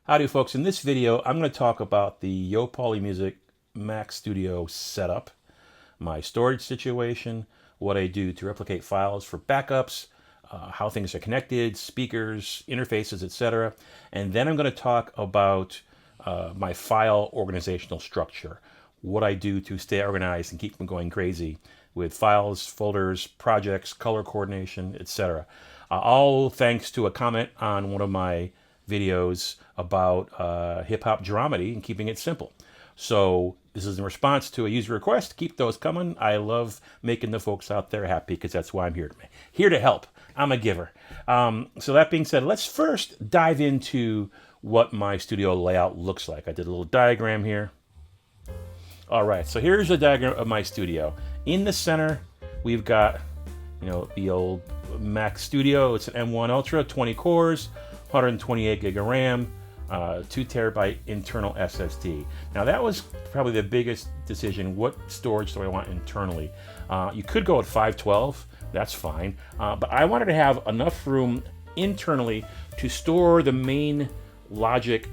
Howdy folks, in this video I'm going to talk about the YPM Music Mac Studio setup, my storage situation, what I do to replicate files for backups, how things are connected, speakers, interfaces, etc. And then I'm going to talk about my file organizational structure, what I do to stay organized and keep from going crazy with files, folders, projects, color coordination, etc. All thanks to a comment on one of my videos about hip-hop dramedy and keeping it simple. So this is in response to a user request. Keep those coming. I love making the folks out there happy because that's why I'm here to help. I'm a giver. So that being said, let's first dive into what my studio layout looks like. I did a little diagram here. All right, so here's a diagram of my studio. In the center, we've got, the old Mac Studio. It's an M1 Ultra, 20 cores, 128 gig of RAM, 2 terabyte internal SSD. Now that was probably the biggest decision. What storage do I want internally? You could go at 512, that's fine. But I wanted to have enough room internally to store the main Logic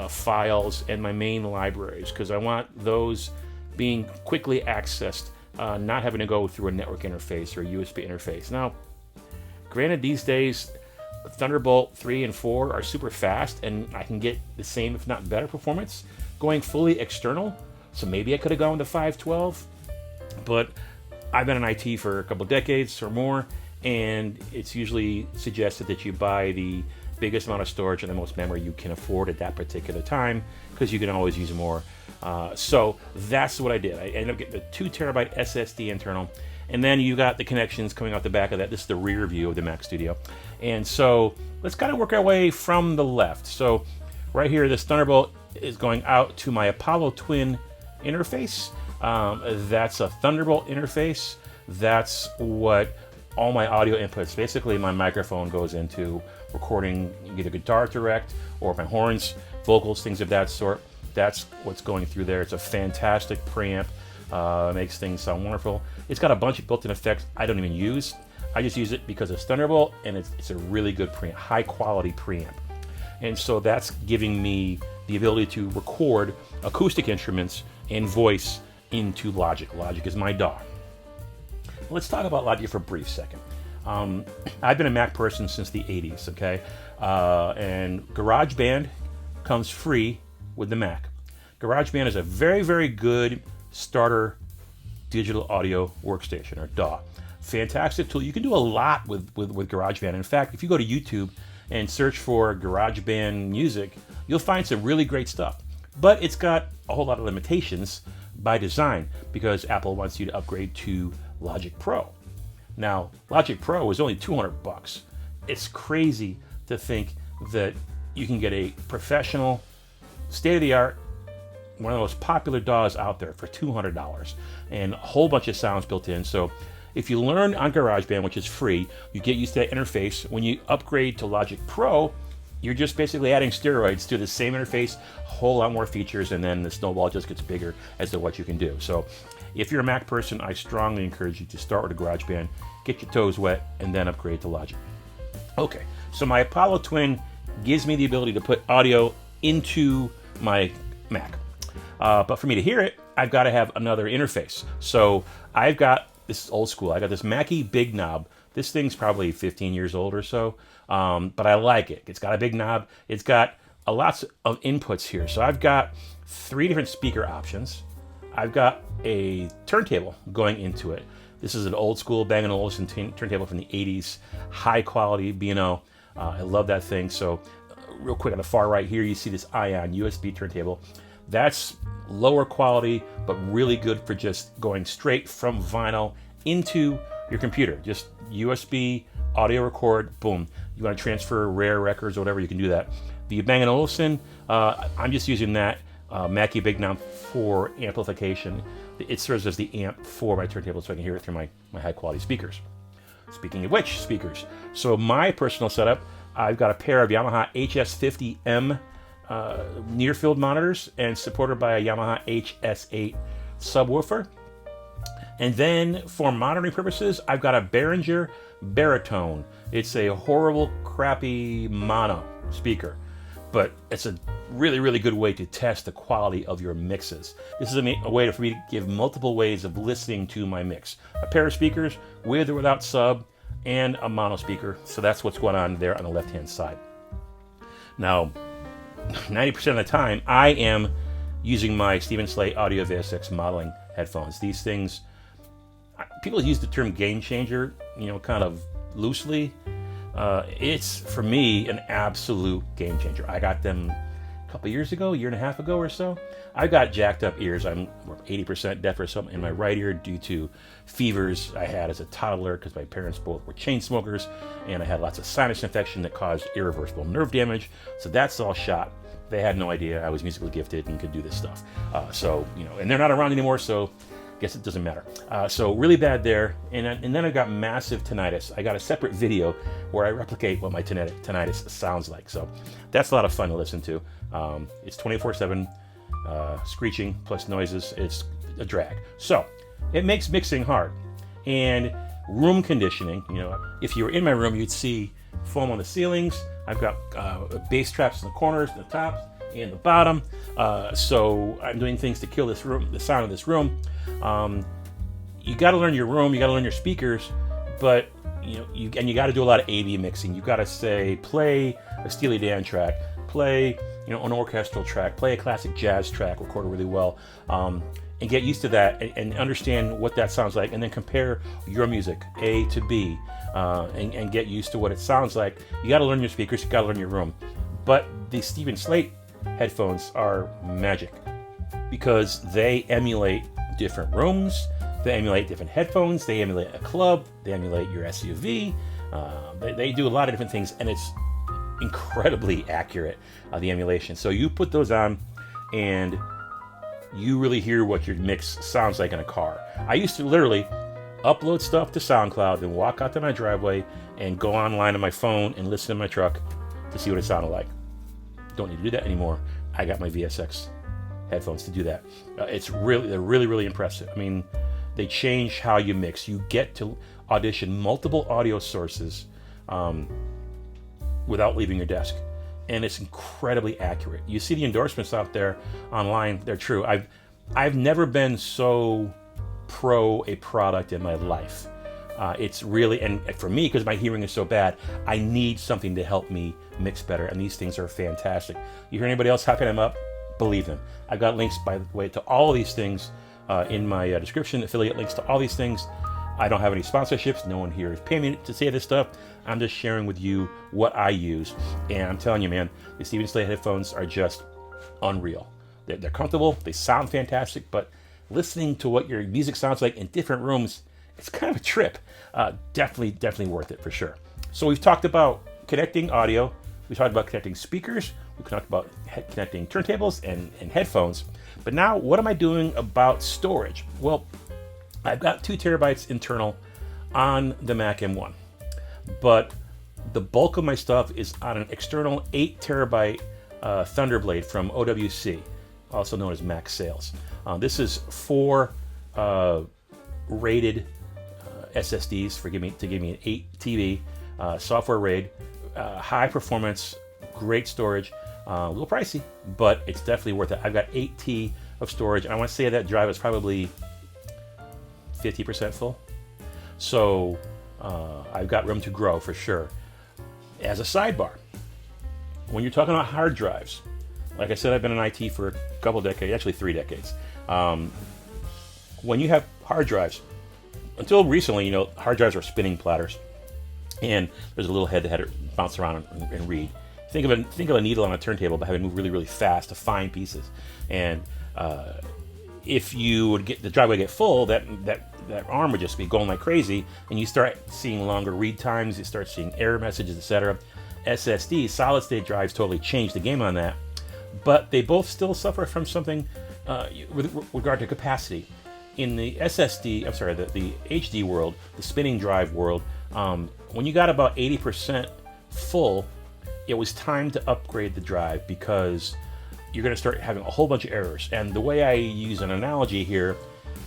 files and my main libraries, because I want those being quickly accessed, not having to go through a network interface or a USB interface. Now, granted, these days, Thunderbolt 3 and 4 are super fast, and I can get the same, if not better, performance going fully external. So maybe I could have gone with the 512, but I've been in IT for a couple decades or more, and it's usually suggested that you buy the biggest amount of storage and the most memory you can afford at that particular time, because you can always use more. So that's what I did. I ended up getting the 2 terabyte SSD internal. And then you got the connections coming out the back of that. This is the rear view of the Mac Studio. And so let's kind of work our way from the left. So right here, this Thunderbolt is going out to my Apollo Twin interface. That's a Thunderbolt interface. That's what all my audio inputs, basically my microphone goes into recording either guitar direct or my horns, vocals, things of that sort. That's what's going through there. It's a fantastic preamp. Makes things sound wonderful. It's got a bunch of built-in effects I don't even use. I just use it because it's Thunderbolt, and it's a really good preamp, high-quality preamp. And so that's giving me the ability to record acoustic instruments and voice into Logic. Logic is my dog. Let's talk about Logic for a brief second. I've been a Mac person since the 80s, okay? And GarageBand comes free with the Mac. GarageBand is a very, very good starter digital audio workstation, or DAW. Fantastic tool. You can do a lot with GarageBand. In fact, if you go to YouTube and search for GarageBand music, you'll find some really great stuff. But it's got a whole lot of limitations by design, because Apple wants you to upgrade to Logic Pro. Now, Logic Pro is only 200 bucks. It's crazy to think that you can get a professional, state-of-the-art, one of the most popular DAWs out there for $200, and a whole bunch of sounds built in. So if you learn on GarageBand, which is free, you get used to that interface. When you upgrade to Logic Pro, you're just basically adding steroids to the same interface, a whole lot more features, and then the snowball just gets bigger as to what you can do. So if you're a Mac person, I strongly encourage you to start with a GarageBand, get your toes wet, and then upgrade to Logic. Okay, so my Apollo Twin gives me the ability to put audio into my Mac. But for me to hear it, I've got to have another interface. So I've got, this is old school, I got this Mackie Big Knob. This thing's probably 15 years old or so, but I like it. It's got a big knob. It's got lots of inputs here. So I've got 3 different speaker options. I've got a turntable going into it. This is an old school Bang & Olufsen turntable from the 80s, high quality B&O. I love that thing. So real quick, on the far right here, you see this Ion USB turntable. That's lower quality, but really good for just going straight from vinyl into your computer. Just USB, audio record, boom. You want to transfer rare records or whatever, you can do that. The Bang & Olufsen, I'm just using that Mackie Big Knob for amplification. It serves as the amp for my turntable, so I can hear it through my high quality speakers. Speaking of which, speakers. So my personal setup, I've got a pair of Yamaha HS50M near field monitors, and supported by a Yamaha HS8 subwoofer. And then for monitoring purposes, I've got a Behringer Baritone. It's a horrible, crappy mono speaker. but it's a really, really good way to test the quality of your mixes. This is a way for me to give multiple ways of listening to my mix. A pair of speakers with or without sub, and a mono speaker. So that's what's going on there on the left-hand side. Now, 90% of the time, I am using my Stephen Slate Audio VSX modeling headphones. These things, people use the term game changer, kind of loosely. It's, for me, an absolute game changer. I got them a couple years ago, a year and a half ago or so. I've got jacked up ears. I'm 80% deaf or something in my right ear due to fevers I had as a toddler because my parents both were chain smokers, and I had lots of sinus infection that caused irreversible nerve damage. So that's all shot. They had no idea I was musically gifted and could do this stuff. And they're not around anymore, so I guess it doesn't matter. So really bad there. And then I got massive tinnitus. I got a separate video where I replicate what my tinnitus sounds like. So that's a lot of fun to listen to. It's 24/7 screeching plus noises. It's a drag. So it makes mixing hard. And room conditioning, if you were in my room, you'd see foam on the ceilings. I've got bass traps in the corners, the tops, and the bottom. So I'm doing things to kill this room, the sound of this room. You got to learn your room. You got to learn your speakers, but you got to do a lot of A/B mixing. You got to say, play a Steely Dan track, play an orchestral track, play a classic jazz track, record it really well, and get used to that and understand what that sounds like, and then compare your music A to B, and get used to what it sounds like. You got to learn your speakers. You got to learn your room. But the Stephen Slate headphones are magic because they emulate different rooms, they emulate different headphones, they emulate a club, they emulate your SUV. They do a lot of different things, and it's incredibly accurate, the emulation. So you put those on and you really hear what your mix sounds like in a car. I used to literally upload stuff to SoundCloud, then walk out to my driveway and go online on my phone and listen in my truck to see what it sounded like. Don't need to do that anymore. I got my VSX headphones to do that. They're really, really impressive. I mean, they change how you mix. You get to audition multiple audio sources without leaving your desk, and it's incredibly accurate. You see the endorsements out there online; they're true. I've never been so pro a product in my life. It's really, and for me, because my hearing is so bad, I need something to help me mix better, and these things are fantastic. You hear anybody else hyping them up? Believe them. I've got links, by the way, to all of these things in my description, affiliate links to all these things. I don't have any sponsorships. No one here is paying me to say this stuff. I'm just sharing with you what I use. And I'm telling you, man, the Stephen Slate headphones are just unreal. They're comfortable. They sound fantastic. But listening to what your music sounds like in different rooms, it's kind of a trip. Definitely worth it for sure. So we've talked about connecting audio. We talked about connecting speakers. We talked about connecting turntables and headphones. But now, what am I doing about storage? Well, I've got 2 terabytes internal on the Mac M1, but the bulk of my stuff is on an external 8 terabyte Thunderblade from OWC, also known as Mac Sales. This is 4 rated SSDs to give me an 8 TB software RAID, high performance, great storage, a little pricey, but it's definitely worth it. I've got 8 T of storage, and I want to say that drive is probably 50% full. So I've got room to grow for sure. As a sidebar, when you're talking about hard drives, like I said, I've been in IT for a couple decades, actually 3 decades. When you have hard drives, until recently, hard drives were spinning platters, and there's a little head that had to bounce around and read. Think of a needle on a turntable, but having to move really, really fast to find pieces. And if you would get the drive would get full, that arm would just be going like crazy, and you start seeing longer read times. You start seeing error messages, etc. SSD, solid state drives, totally changed the game on that. But they both still suffer from something with regard to capacity. In the SSD, the HD world, the spinning drive world, when you got about 80% full, it was time to upgrade the drive because you're going to start having a whole bunch of errors. And the way I use an analogy here,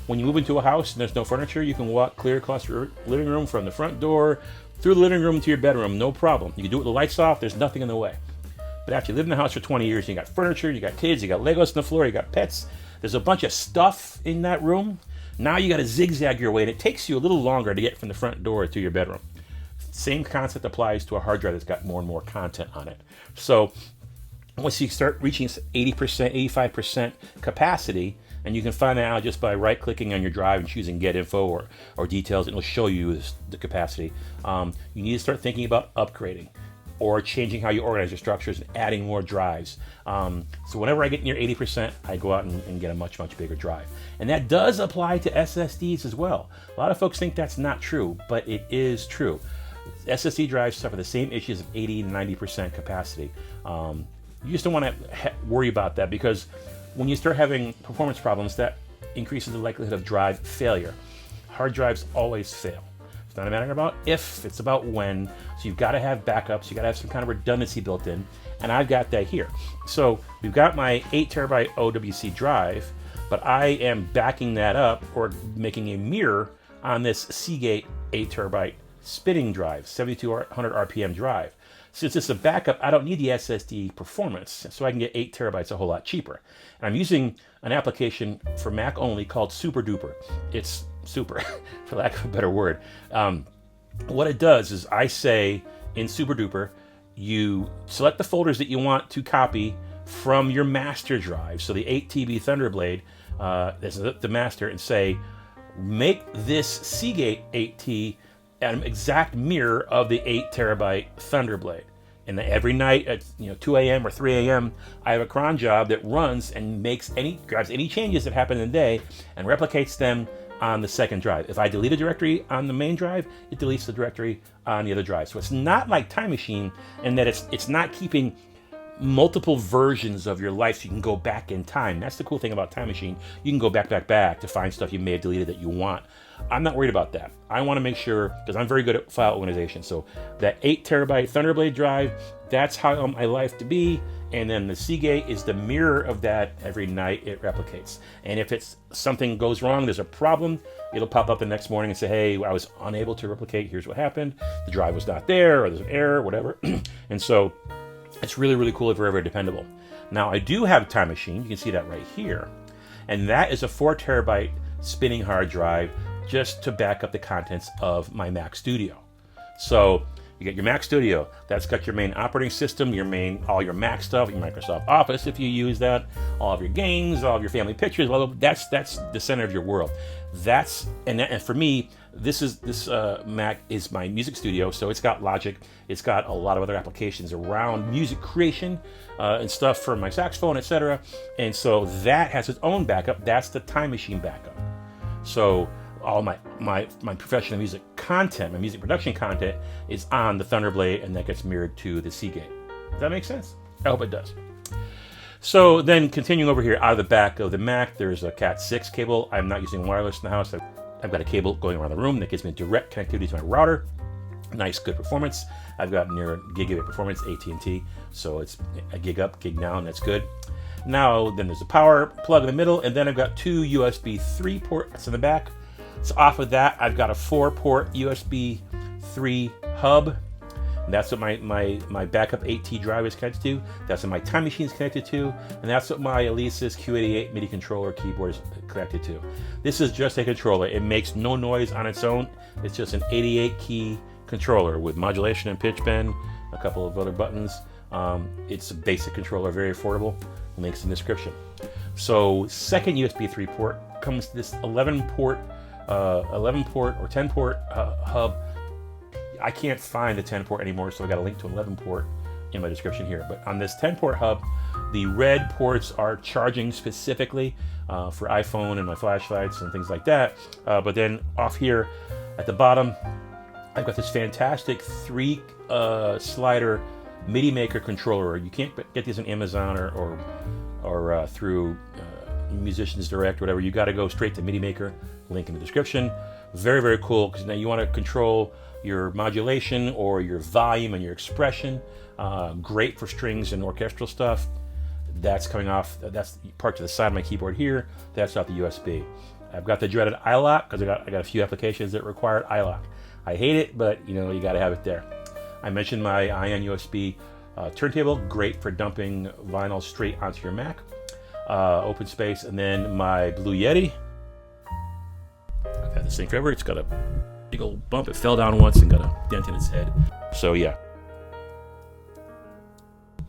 when you move into a house and there's no furniture, you can walk clear across your living room from the front door, through the living room to your bedroom, no problem. You can do it with the lights off, there's nothing in the way. But after you live in the house for 20 years, you got furniture, you got kids, you got Legos on the floor, you got pets, there's a bunch of stuff in that room. Now you got to zigzag your way, and it takes you a little longer to get from the front door to your bedroom. Same concept applies to a hard drive that's got more and more content on it. So once you start reaching 80%, 85% capacity, and you can find that out just by right-clicking on your drive and choosing Get Info or Details, and it'll show you the capacity. You need to start thinking about upgrading or changing how you organize your structures and adding more drives. So whenever I get near 80%, I go out and get a much, much bigger drive. And that does apply to SSDs as well. A lot of folks think that's not true, but it is true. SSD drives suffer the same issues of 80 to 90% capacity. You just don't want to worry about that, because when you start having performance problems, that increases the likelihood of drive failure. Hard drives always fail. It's not a matter about if, it's about when. So you've got to have backups, you got to have some kind of redundancy built in, and I've got that here. So we've got my 8 terabyte OWC drive, but I am backing that up or making a mirror on this Seagate 8 terabyte spinning drive, 7200 RPM drive. Since it's a backup, I don't need the SSD performance, so I can get 8 terabytes a whole lot cheaper. And I'm using an application for Mac only called SuperDuper. It's super, for lack of a better word. What it does is I say in SuperDuper, you select the folders that you want to copy from your master drive. So the 8 TB Thunderblade, that's the master, and say, make this Seagate 8T an exact mirror of the 8 terabyte Thunderblade. And every night at 2 a.m. or 3 a.m., I have a cron job that runs and grabs any changes that happen in the day and replicates them on the second drive. If I delete a directory on the main drive, it deletes the directory on the other drive. So it's not like Time Machine in that it's not keeping multiple versions of your life so you can go back in time. That's the cool thing about Time Machine. You can go back to find stuff you may have deleted that you want. I'm not worried about that. I want to make sure, because I'm very good at file organization. So that 8 terabyte Thunderblade drive, that's how I want my life to be. And then the Seagate is the mirror of that. Every night it replicates. And if something goes wrong, there's a problem, it'll pop up the next morning and say, hey, I was unable to replicate. Here's what happened. The drive was not there, or there's an error, whatever. And so it's really, really cool, very, very dependable. Now, I do have a Time Machine. You can see that right here. And that is a 4 terabyte spinning hard drive just to back up the contents of my Mac Studio. So you get your Mac Studio. That's got your main operating system, all your Mac stuff, your Microsoft Office if you use that, all of your games, all of your family pictures. That's the center of your world. And for me, this Mac is my music studio, so it's got Logic. It's got a lot of other applications around music creation and stuff for my saxophone, etc. And so that has its own backup. That's the Time Machine backup. So all my professional music content, my music production content, is on the Thunderblade, and that gets mirrored to the Seagate. Does that make sense? I hope it does. So then continuing over here, out of the back of the Mac, there's a Cat 6 cable. I'm not using wireless in the house. I've got a cable going around the room that gives me direct connectivity to my router. Nice, good performance. I've got near gigabit performance, AT&T, so it's a gig up, gig down, that's good. Now, then there's a power plug in the middle, and then I've got 2 USB 3 ports in the back. So off of that, I've got a 4-port USB 3 hub. And that's what my backup 8T drive is connected to. That's what my Time Machine is connected to. And that's what my Alesis Q88 MIDI controller keyboard is connected to. This is just a controller. It makes no noise on its own. It's just an 88 key controller with modulation and pitch bend, a couple of other buttons. It's a basic controller, very affordable. Links in the description. So second USB 3 port comes to this 11 port or 10 port hub. I can't find the 10 port anymore, so I got a link to 11 port in my description here. But on this 10 port hub, the red ports are charging specifically for iPhone and my flashlights and things like that. But then off here at the bottom, I've got this fantastic 3 slider MIDI maker controller. You can't get these on Amazon or through Musicians Direct, whatever. You got to go straight to MIDI maker. Link in the description. Very, very cool, because now you want to control your modulation or your volume and your expression. Great for strings and orchestral stuff. That's coming off. That's part to the side of my keyboard here. That's off the USB. I've got the dreaded iLock, because I got a few applications that require iLock. I hate it, but you got to have it there. I mentioned my Ion USB Turntable, great for dumping vinyl straight onto your Mac. Open space, and then my Blue Yeti. I've had this thing forever. It's got a big old bump. It fell down once and got a dent in its head. So yeah,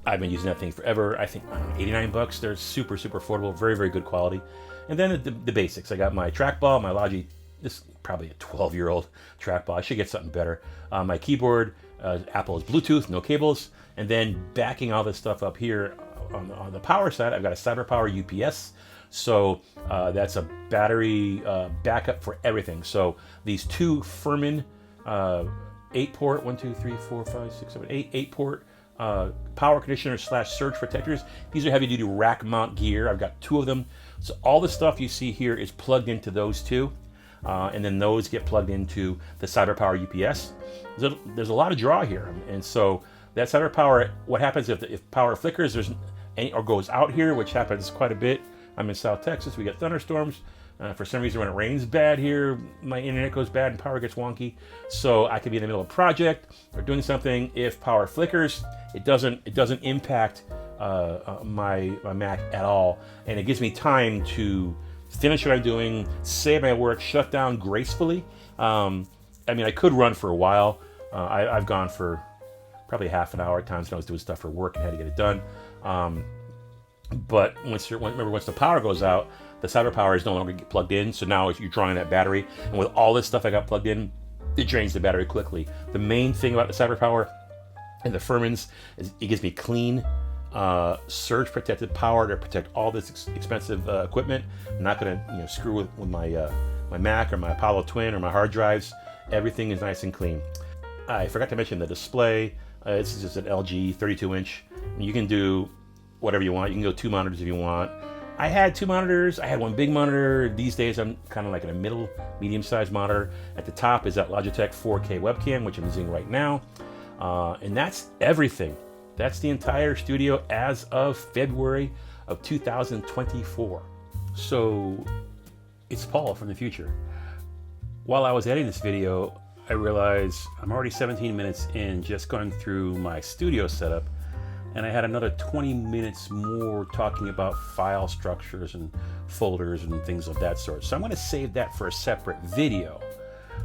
I've been using that thing forever. I think, I don't know, 89 bucks. They're super, super affordable. Very, very good quality. And then the basics. I got my trackball, my Logi. This is probably a 12-year-old trackball. I should get something better. My keyboard, Apple is Bluetooth, no cables. And then backing all this stuff up here on the power side, I've got a CyberPower UPS. So that's a battery backup for everything. So these two Furman 8-port, 1, 2, 3, 4, 5, 6, 7, 8, 8-port power conditioner / surge protectors. These are heavy duty rack mount gear. I've got 2 of them. So all the stuff you see here is plugged into those 2. And then those get plugged into the CyberPower UPS. There's a lot of draw here. And so that CyberPower, what happens if power flickers or goes out here, which happens quite a bit. I'm in South Texas. We get thunderstorms. For some reason, when it rains bad here, my internet goes bad and power gets wonky. So I could be in the middle of a project or doing something. If power flickers, it doesn't impact my Mac at all, and it gives me time to finish what I'm doing, save my work, shut down gracefully. I mean, I could run for a while. I've gone for probably half an hour at times when I was doing stuff for work and had to get it done. But once the power goes out, the CyberPower is no longer plugged in. So now you're drawing that battery, and with all this stuff I got plugged in, it drains the battery quickly. The main thing about the CyberPower and the Furmans is it gives me clean, surge protected power to protect all this expensive equipment. I'm not going to screw with my my Mac or my Apollo Twin or my hard drives. Everything is nice and clean. I forgot to mention the display. This is just an LG 32-inch. You can do whatever you want. You can go 2 monitors if you want. I had 2 monitors. I had one big monitor. These days I'm kind of like in a medium-sized monitor. At the top is that Logitech 4K webcam, which I'm using right now. And that's everything. That's the entire studio as of February of 2024. So it's Paul from the future. While I was editing this video, I realized I'm already 17 minutes in just going through my studio setup, and I had another 20 minutes more talking about file structures and folders and things of that sort. So I'm going to save that for a separate video.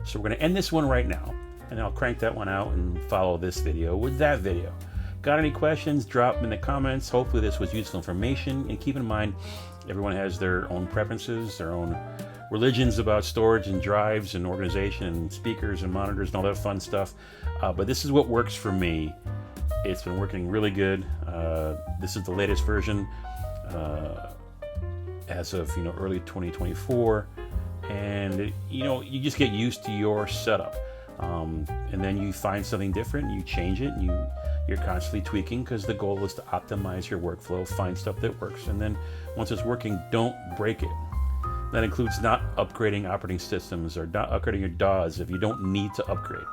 So we're going to end this one right now, and I'll crank that one out and follow this video with that video. Got any questions? Drop them in the comments. Hopefully this was useful information. And keep in mind, everyone has their own preferences, their own religions about storage and drives and organization and speakers and monitors and all that fun stuff. But this is what works for me. It's been working really good. This is the latest version as of early 2024, and you just get used to your setup, and then you find something different, you change it, and you're constantly tweaking because the goal is to optimize your workflow, find stuff that works, and then once it's working, don't break it. That includes not upgrading operating systems or not upgrading your DAWs if you don't need to upgrade.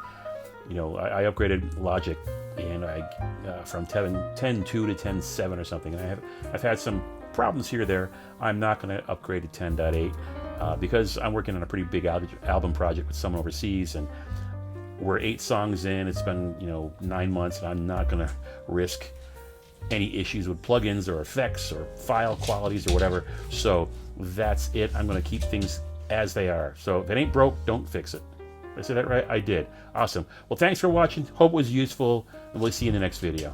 I upgraded Logic and from 10.2 to 10.7 or something, and I've had some problems here or there. I'm not going to upgrade to 10.8 because I'm working on a pretty big album project with someone overseas, and we're 8 songs in. It's been 9 months, and I'm not going to risk any issues with plugins or effects or file qualities or whatever. So that's it. I'm going to keep things as they are. So if it ain't broke, don't fix it. Did I say that right? I did. Awesome. Well, thanks for watching. Hope it was useful, and we'll see you in the next video.